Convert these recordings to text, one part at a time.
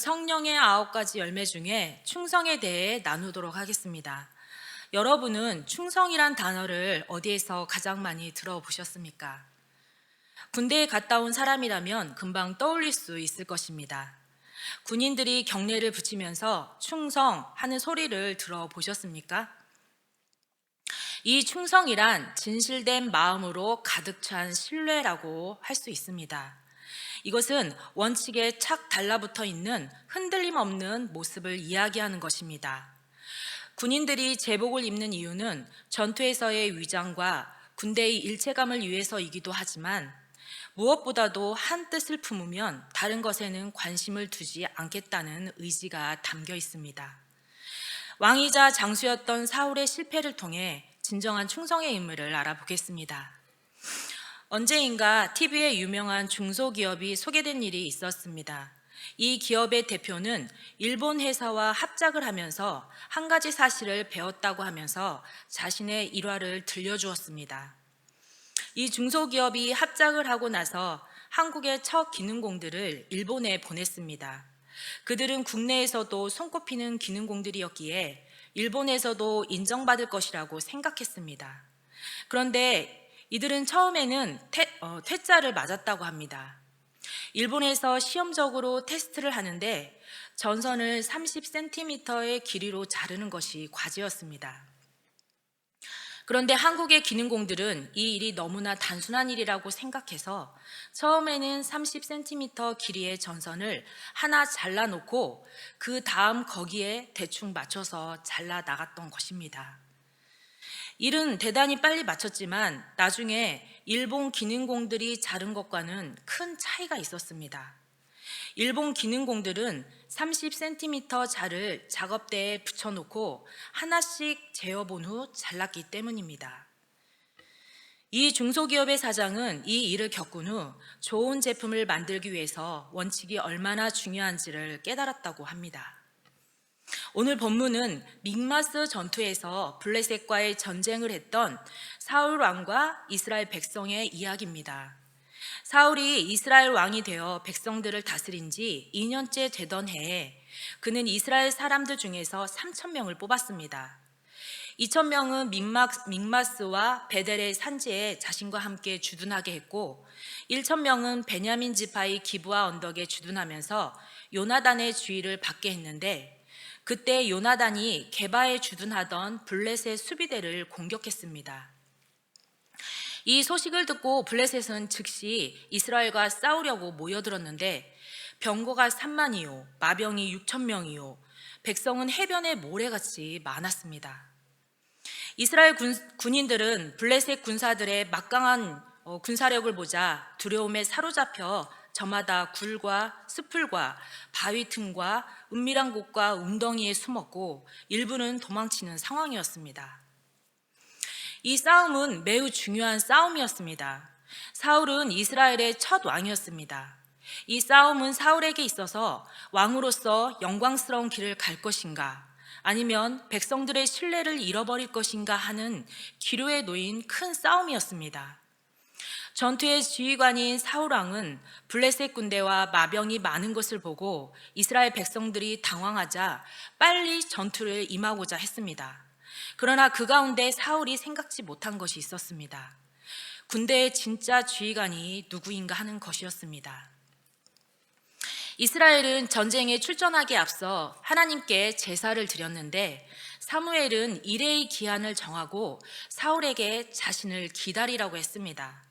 성령의 9가지 열매 중에 충성에 대해 나누도록 하겠습니다. 여러분은 충성이란 단어를 어디에서 가장 많이 들어보셨습니까? 군대에 갔다 온 사람이라면 금방 떠올릴 수 있을 것입니다. 군인들이 경례를 붙이면서 충성하는 소리를 들어보셨습니까? 이 충성이란 진실된 마음으로 가득 찬 신뢰라고 할 수 있습니다. 이것은 원칙에 착 달라붙어 있는 흔들림 없는 모습을 이야기하는 것입니다. 군인들이 제복을 입는 이유는 전투에서의 위장과 군대의 일체감을 위해서이기도 하지만 무엇보다도 한 뜻을 품으면 다른 것에는 관심을 두지 않겠다는 의지가 담겨 있습니다. 왕이자 장수였던 사울의 실패를 통해 진정한 충성의 의미를 알아보겠습니다. 언제인가 TV에 유명한 중소기업이 소개된 일이 있었습니다. 이 기업의 대표는 일본 회사와 합작을 하면서 한 가지 사실을 배웠다고 하면서 자신의 일화를 들려주었습니다. 이 중소기업이 합작을 하고 나서 한국의 첫 기능공들을 일본에 보냈습니다. 그들은 국내에서도 손꼽히는 기능공들이었기에 일본에서도 인정받을 것이라고 생각했습니다. 그런데 이들은 처음에는 퇴짜를 맞았다고 합니다. 일본에서 시험적으로 테스트를 하는데 전선을 30cm의 길이로 자르는 것이 과제였습니다. 그런데 한국의 기능공들은 이 일이 너무나 단순한 일이라고 생각해서 처음에는 30cm 길이의 전선을 하나 잘라놓고 그 다음 거기에 대충 맞춰서 잘라 나갔던 것입니다. 일은 대단히 빨리 마쳤지만 나중에 일본 기능공들이 자른 것과는 큰 차이가 있었습니다. 일본 기능공들은 30cm 자를 작업대에 붙여놓고 하나씩 재어본 후 잘랐기 때문입니다. 이 중소기업의 사장은 이 일을 겪은 후 좋은 제품을 만들기 위해서 원칙이 얼마나 중요한지를 깨달았다고 합니다. 오늘 본문은 믹마스 전투에서 블레셋과의 전쟁을 했던 사울 왕과 이스라엘 백성의 이야기입니다. 사울이 이스라엘 왕이 되어 백성들을 다스린 지 2년째 되던 해에 그는 이스라엘 사람들 중에서 3,000명을 뽑았습니다. 2,000명은 믹마스와 베델의 산지에 자신과 함께 주둔하게 했고 1,000명은 베냐민 지파의 기브아 언덕에 주둔하면서 요나단의 주의를 받게 했는데 그때 요나단이 게바에 주둔하던 블레셋 수비대를 공격했습니다. 이 소식을 듣고 블레셋은 즉시 이스라엘과 싸우려고 모여들었는데 병거가 3만이요, 마병이 6,000명이요, 백성은 해변에 모래같이 많았습니다. 이스라엘 군인들은 블레셋 군사들의 막강한 군사력을 보자 두려움에 사로잡혀 저마다 굴과 숲풀과 바위 틈과 은밀한 곳과 웅덩이에 숨었고 일부는 도망치는 상황이었습니다. 이 싸움은 매우 중요한 싸움이었습니다. 사울은 이스라엘의 첫 왕이었습니다. 이 싸움은 사울에게 있어서 왕으로서 영광스러운 길을 갈 것인가 아니면 백성들의 신뢰를 잃어버릴 것인가 하는 기로에 놓인 큰 싸움이었습니다. 전투의 지휘관인 사울 왕은 블레셋 군대와 마병이 많은 것을 보고 이스라엘 백성들이 당황하자 빨리 전투를 임하고자 했습니다. 그러나 그 가운데 사울이 생각지 못한 것이 있었습니다. 군대의 진짜 지휘관이 누구인가 하는 것이었습니다. 이스라엘은 전쟁에 출전하기에 앞서 하나님께 제사를 드렸는데 사무엘은 일회의 기한을 정하고 사울에게 자신을 기다리라고 했습니다.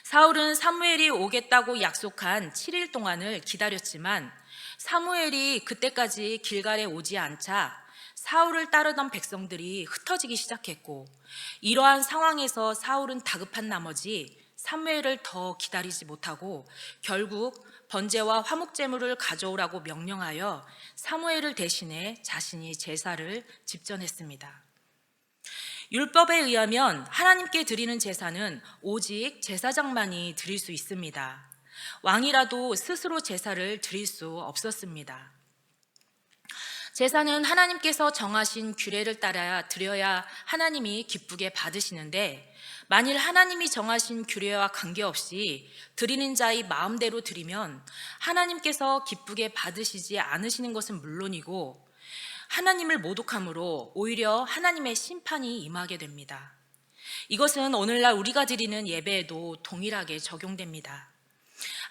사울은 사무엘이 오겠다고 약속한 7일 동안을 기다렸지만 사무엘이 그때까지 길갈에 오지 않자 사울을 따르던 백성들이 흩어지기 시작했고 이러한 상황에서 사울은 다급한 나머지 사무엘을 더 기다리지 못하고 결국 번제와 화목제물을 가져오라고 명령하여 사무엘을 대신해 자신이 제사를 집전했습니다. 율법에 의하면 하나님께 드리는 제사는 오직 제사장만이 드릴 수 있습니다. 왕이라도 스스로 제사를 드릴 수 없었습니다. 제사는 하나님께서 정하신 규례를 따라 드려야 하나님이 기쁘게 받으시는데, 만일 하나님이 정하신 규례와 관계없이 드리는 자의 마음대로 드리면 하나님께서 기쁘게 받으시지 않으시는 것은 물론이고, 하나님을 모독함으로 오히려 하나님의 심판이 임하게 됩니다. 이것은 오늘날 우리가 드리는 예배에도 동일하게 적용됩니다.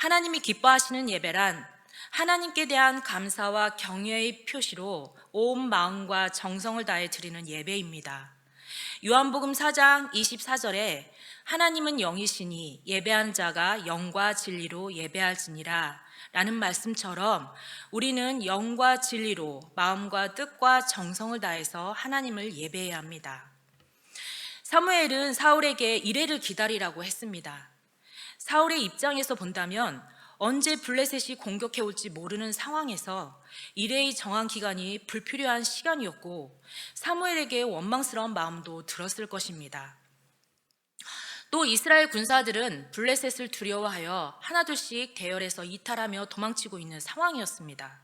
하나님이 기뻐하시는 예배란 하나님께 대한 감사와 경외의 표시로 온 마음과 정성을 다해 드리는 예배입니다. 요한복음 4장 24절에 하나님은 영이시니 예배한 자가 영과 진리로 예배할지니라 라는 말씀처럼 우리는 영과 진리로 마음과 뜻과 정성을 다해서 하나님을 예배해야 합니다. 사무엘은 사울에게 이레를 기다리라고 했습니다. 사울의 입장에서 본다면 언제 블레셋이 공격해 올지 모르는 상황에서 이레의 정한 기간이 불필요한 시간이었고, 사무엘에게 원망스러운 마음도 들었을 것입니다. 또 이스라엘 군사들은 블레셋을 두려워하여 하나둘씩 대열에서 이탈하며 도망치고 있는 상황이었습니다.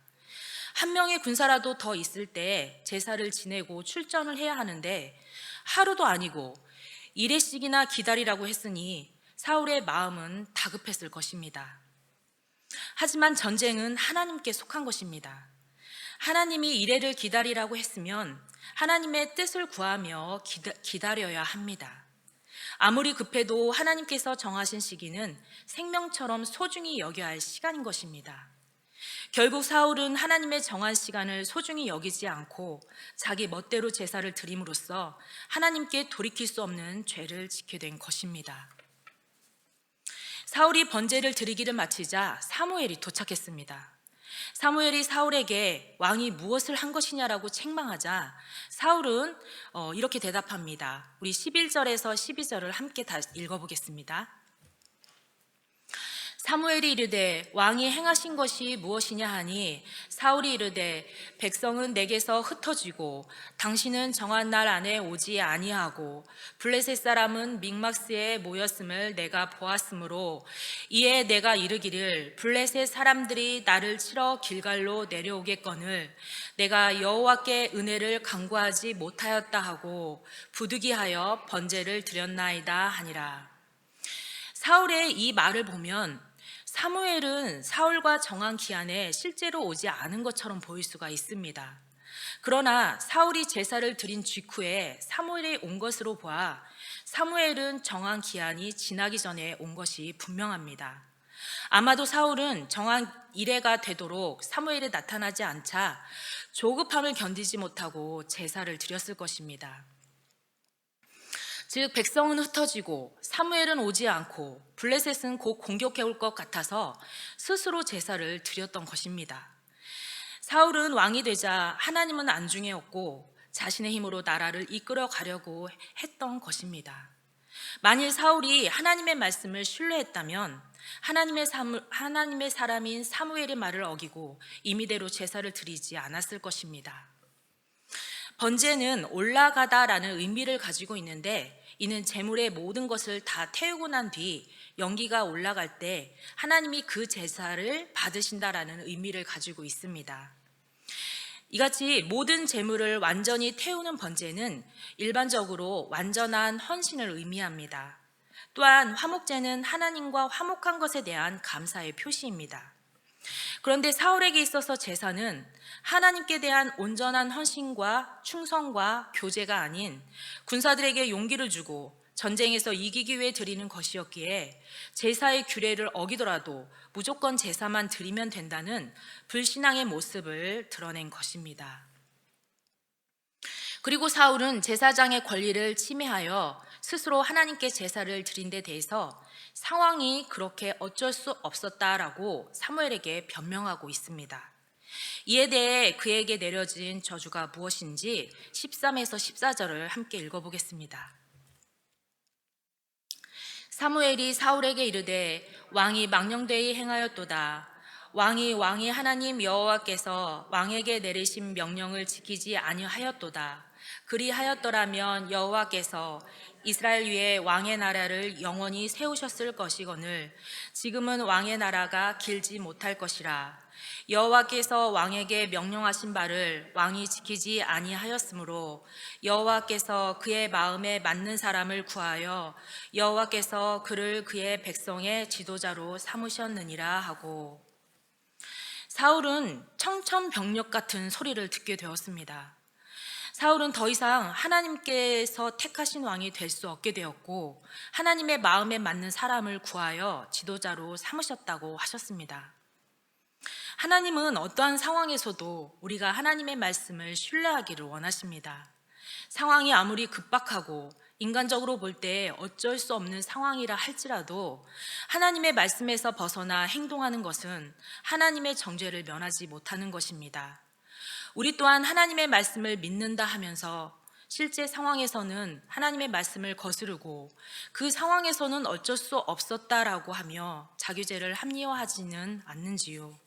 한 명의 군사라도 더 있을 때 제사를 지내고 출전을 해야 하는데 하루도 아니고 이레씩이나 기다리라고 했으니 사울의 마음은 다급했을 것입니다. 하지만 전쟁은 하나님께 속한 것입니다. 하나님이 이레를 기다리라고 했으면 하나님의 뜻을 구하며 기다려야 합니다. 아무리 급해도 하나님께서 정하신 시기는 생명처럼 소중히 여겨야 할 시간인 것입니다. 결국 사울은 하나님의 정한 시간을 소중히 여기지 않고 자기 멋대로 제사를 드림으로써 하나님께 돌이킬 수 없는 죄를 짓게 된 것입니다. 사울이 번제를 드리기를 마치자 사무엘이 도착했습니다. 사무엘이 사울에게 왕이 무엇을 한 것이냐라고 책망하자 사울은 이렇게 대답합니다. 우리 11절에서 12절을 함께 다시 읽어보겠습니다. 사무엘이 이르되 왕이 행하신 것이 무엇이냐 하니 사울이 이르되 백성은 내게서 흩어지고 당신은 정한 날 안에 오지 아니하고 블레셋 사람은 믹마스에 모였음을 내가 보았으므로 이에 내가 이르기를 블레셋 사람들이 나를 치러 길갈로 내려오겠거늘 내가 여호와께 은혜를 간구하지 못하였다 하고 부득이하여 번제를 드렸나이다 하니라. 사울의 이 말을 보면 사무엘은 사울과 정한 기한에 실제로 오지 않은 것처럼 보일 수가 있습니다. 그러나 사울이 제사를 드린 직후에 사무엘이 온 것으로 보아 사무엘은 정한 기한이 지나기 전에 온 것이 분명합니다. 아마도 사울은 정한 이레가 되도록 사무엘이 나타나지 않자 조급함을 견디지 못하고 제사를 드렸을 것입니다. 즉 백성은 흩어지고 사무엘은 오지 않고 블레셋은 곧 공격해 올 것 같아서 스스로 제사를 드렸던 것입니다. 사울은 왕이 되자 하나님은 안중에없고 자신의 힘으로 나라를 이끌어 가려고 했던 것입니다. 만일 사울이 하나님의 말씀을 신뢰했다면 하나님의 사람인 사무엘의 말을 어기고 임의대로 제사를 드리지 않았을 것입니다. 번제는 올라가다라는 의미를 가지고 있는데 이는 제물의 모든 것을 다 태우고 난 뒤 연기가 올라갈 때 하나님이 그 제사를 받으신다라는 의미를 가지고 있습니다. 이같이 모든 제물을 완전히 태우는 번제는 일반적으로 완전한 헌신을 의미합니다. 또한 화목제는 하나님과 화목한 것에 대한 감사의 표시입니다. 그런데 사울에게 있어서 제사는 하나님께 대한 온전한 헌신과 충성과 교제가 아닌 군사들에게 용기를 주고 전쟁에서 이기기 위해 드리는 것이었기에 제사의 규례를 어기더라도 무조건 제사만 드리면 된다는 불신앙의 모습을 드러낸 것입니다. 그리고 사울은 제사장의 권리를 침해하여 스스로 하나님께 제사를 드린 데 대해서 상황이 그렇게 어쩔 수 없었다라고 사무엘에게 변명하고 있습니다. 이에 대해 그에게 내려진 저주가 무엇인지 13에서 14절을 함께 읽어보겠습니다. 사무엘이 사울에게 이르되 왕이 망령되이 행하였도다. 왕이 하나님 여호와께서 왕에게 내리신 명령을 지키지 아니하였도다. 그리하였더라면 여호와께서 이스라엘 위에 왕의 나라를 영원히 세우셨을 것이거늘 지금은 왕의 나라가 길지 못할 것이라. 여호와께서 왕에게 명령하신 바를 왕이 지키지 아니하였으므로 여호와께서 그의 마음에 맞는 사람을 구하여 여호와께서 그를 그의 백성의 지도자로 삼으셨느니라 하고, 사울은 청천벽력 같은 소리를 듣게 되었습니다. 사울은 더 이상 하나님께서 택하신 왕이 될 수 없게 되었고, 하나님의 마음에 맞는 사람을 구하여 지도자로 삼으셨다고 하셨습니다. 하나님은 어떠한 상황에서도 우리가 하나님의 말씀을 신뢰하기를 원하십니다. 상황이 아무리 급박하고 인간적으로 볼 때 어쩔 수 없는 상황이라 할지라도 하나님의 말씀에서 벗어나 행동하는 것은 하나님의 정죄를 면하지 못하는 것입니다. 우리 또한 하나님의 말씀을 믿는다 하면서 실제 상황에서는 하나님의 말씀을 거스르고 그 상황에서는 어쩔 수 없었다라고 하며 자기죄를 합리화하지는 않는지요.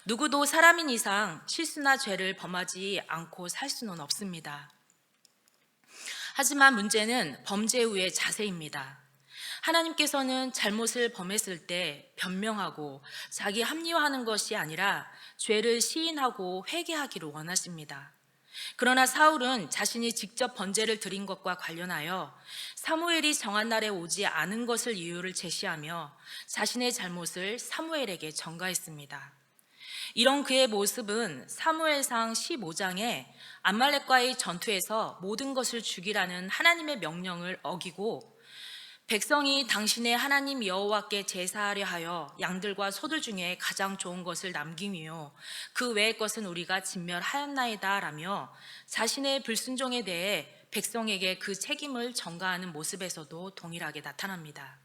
누구도 사람인 이상 실수나 죄를 범하지 않고 살 수는 없습니다. 하지만 문제는 범죄 후의 자세입니다. 하나님께서는 잘못을 범했을 때 변명하고 자기 합리화하는 것이 아니라 죄를 시인하고 회개하기를 원하십니다. 그러나 사울은 자신이 직접 번제를 드린 것과 관련하여 사무엘이 정한 날에 오지 않은 것을 이유를 제시하며 자신의 잘못을 사무엘에게 전가했습니다. 이런 그의 모습은 사무엘상 15장에 암말렉과의 전투에서 모든 것을 죽이라는 하나님의 명령을 어기고 백성이 당신의 하나님 여호와께 제사하려 하여 양들과 소들 중에 가장 좋은 것을 남기며 그 외의 것은 우리가 진멸하였나이다 라며 자신의 불순종에 대해 백성에게 그 책임을 전가하는 모습에서도 동일하게 나타납니다.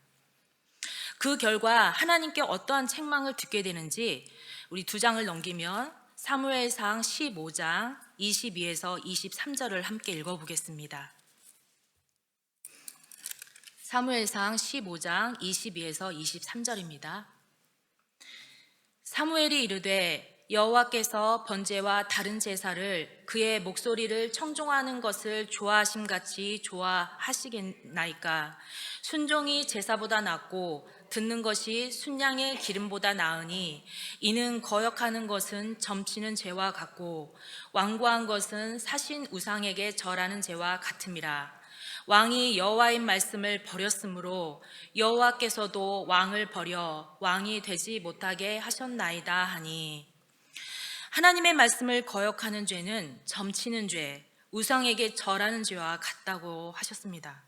그 결과 하나님께 어떠한 책망을 듣게 되는지 우리 2장을 넘기면 사무엘상 15장 22에서 23절을 함께 읽어보겠습니다. 사무엘상 15장 22에서 23절입니다. 사무엘이 이르되 여호와께서 번제와 다른 제사를 그의 목소리를 청종하는 것을 좋아하심같이 좋아하시겠나이까. 순종이 제사보다 낫고 듣는 것이 순양의 기름보다 나으니 이는 거역하는 것은 점치는 죄와 같고 완고한 것은 사신 우상에게 절하는 죄와 같음이라. 왕이 여호와의 말씀을 버렸으므로 여호와께서도 왕을 버려 왕이 되지 못하게 하셨나이다 하니, 하나님의 말씀을 거역하는 죄는 점치는 죄, 우상에게 절하는 죄와 같다고 하셨습니다.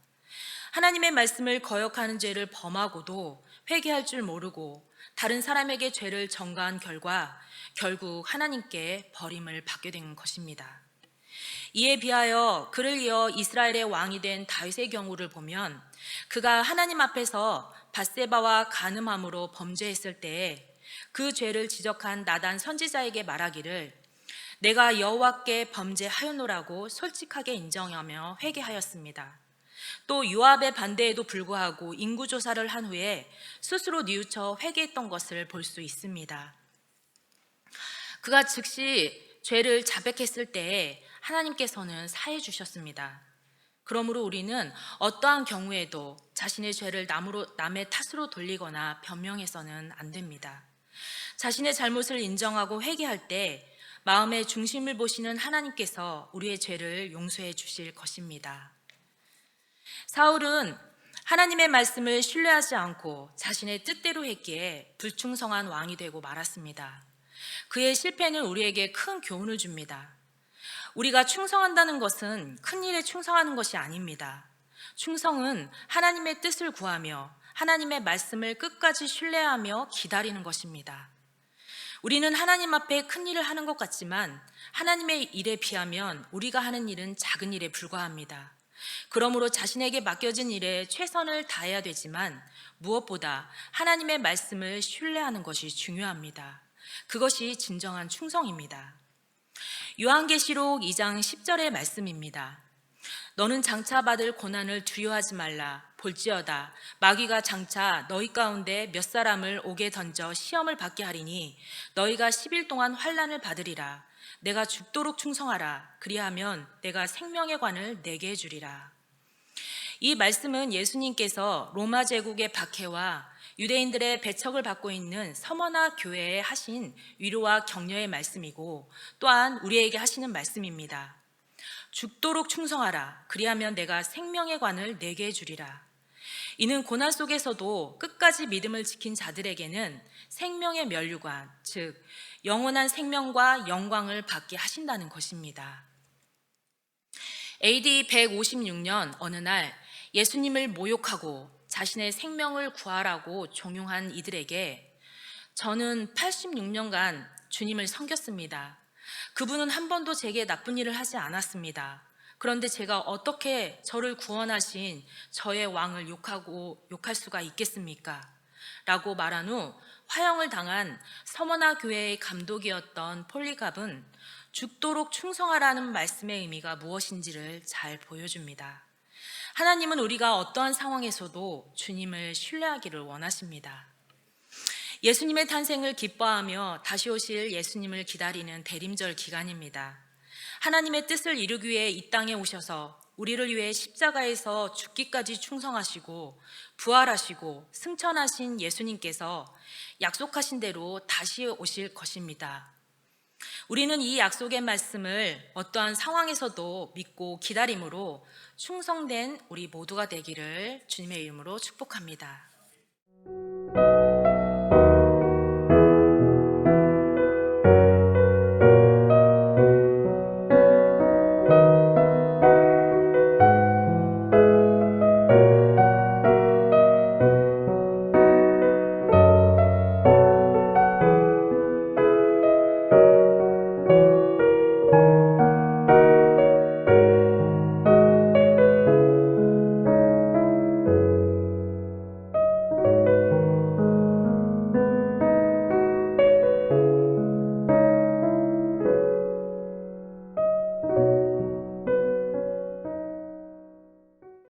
하나님의 말씀을 거역하는 죄를 범하고도 회개할 줄 모르고 다른 사람에게 죄를 전가한 결과 결국 하나님께 버림을 받게 된 것입니다. 이에 비하여 그를 이어 이스라엘의 왕이 된 다윗의 경우를 보면 그가 하나님 앞에서 밧세바와 간음함으로 범죄했을 때에 그 죄를 지적한 나단 선지자에게 말하기를 내가 여호와께 범죄하였노라고 솔직하게 인정하며 회개하였습니다. 또 요압의 반대에도 불구하고 인구조사를 한 후에 스스로 뉘우쳐 회개했던 것을 볼 수 있습니다. 그가 즉시 죄를 자백했을 때에 하나님께서는 사해 주셨습니다. 그러므로 우리는 어떠한 경우에도 자신의 죄를 남의 탓으로 돌리거나 변명해서는 안 됩니다. 자신의 잘못을 인정하고 회개할 때 마음의 중심을 보시는 하나님께서 우리의 죄를 용서해 주실 것입니다. 사울은 하나님의 말씀을 신뢰하지 않고 자신의 뜻대로 했기에 불충성한 왕이 되고 말았습니다. 그의 실패는 우리에게 큰 교훈을 줍니다. 우리가 충성한다는 것은 큰 일에 충성하는 것이 아닙니다. 충성은 하나님의 뜻을 구하며 하나님의 말씀을 끝까지 신뢰하며 기다리는 것입니다. 우리는 하나님 앞에 큰 일을 하는 것 같지만 하나님의 일에 비하면 우리가 하는 일은 작은 일에 불과합니다. 그러므로 자신에게 맡겨진 일에 최선을 다해야 되지만 무엇보다 하나님의 말씀을 신뢰하는 것이 중요합니다. 그것이 진정한 충성입니다. 요한계시록 2장 10절의 말씀입니다. 너는 장차 받을 고난을 두려워하지 말라. 볼지어다 마귀가 장차 너희 가운데 몇 사람을 옥에 던져 시험을 받게 하리니 너희가 10일 동안 환난을 받으리라. 내가 죽도록 충성하라. 그리하면 내가 생명의 관을 내게 해주리라. 이 말씀은 예수님께서 로마 제국의 박해와 유대인들의 배척을 받고 있는 서머나 교회에 하신 위로와 격려의 말씀이고 또한 우리에게 하시는 말씀입니다. 죽도록 충성하라. 그리하면 내가 생명의 관을 내게 주리라. 이는 고난 속에서도 끝까지 믿음을 지킨 자들에게는 생명의 면류관, 즉 영원한 생명과 영광을 받게 하신다는 것입니다. AD 156년 어느 날 예수님을 모욕하고 자신의 생명을 구하라고 종용한 이들에게 저는 86년간 주님을 섬겼습니다. 그분은 한 번도 제게 나쁜 일을 하지 않았습니다. 그런데 제가 어떻게 저를 구원하신 저의 왕을 욕할 수가 있겠습니까? 라고 말한 후 화형을 당한 서머나 교회의 감독이었던 폴리갑은 죽도록 충성하라는 말씀의 의미가 무엇인지를 잘 보여줍니다. 하나님은 우리가 어떠한 상황에서도 주님을 신뢰하기를 원하십니다. 예수님의 탄생을 기뻐하며 다시 오실 예수님을 기다리는 대림절 기간입니다. 하나님의 뜻을 이루기 위해 이 땅에 오셔서 우리를 위해 십자가에서 죽기까지 충성하시고 부활하시고 승천하신 예수님께서 약속하신 대로 다시 오실 것입니다. 우리는 이 약속의 말씀을 어떠한 상황에서도 믿고 기다림으로 충성된 우리 모두가 되기를 주님의 이름으로 축복합니다.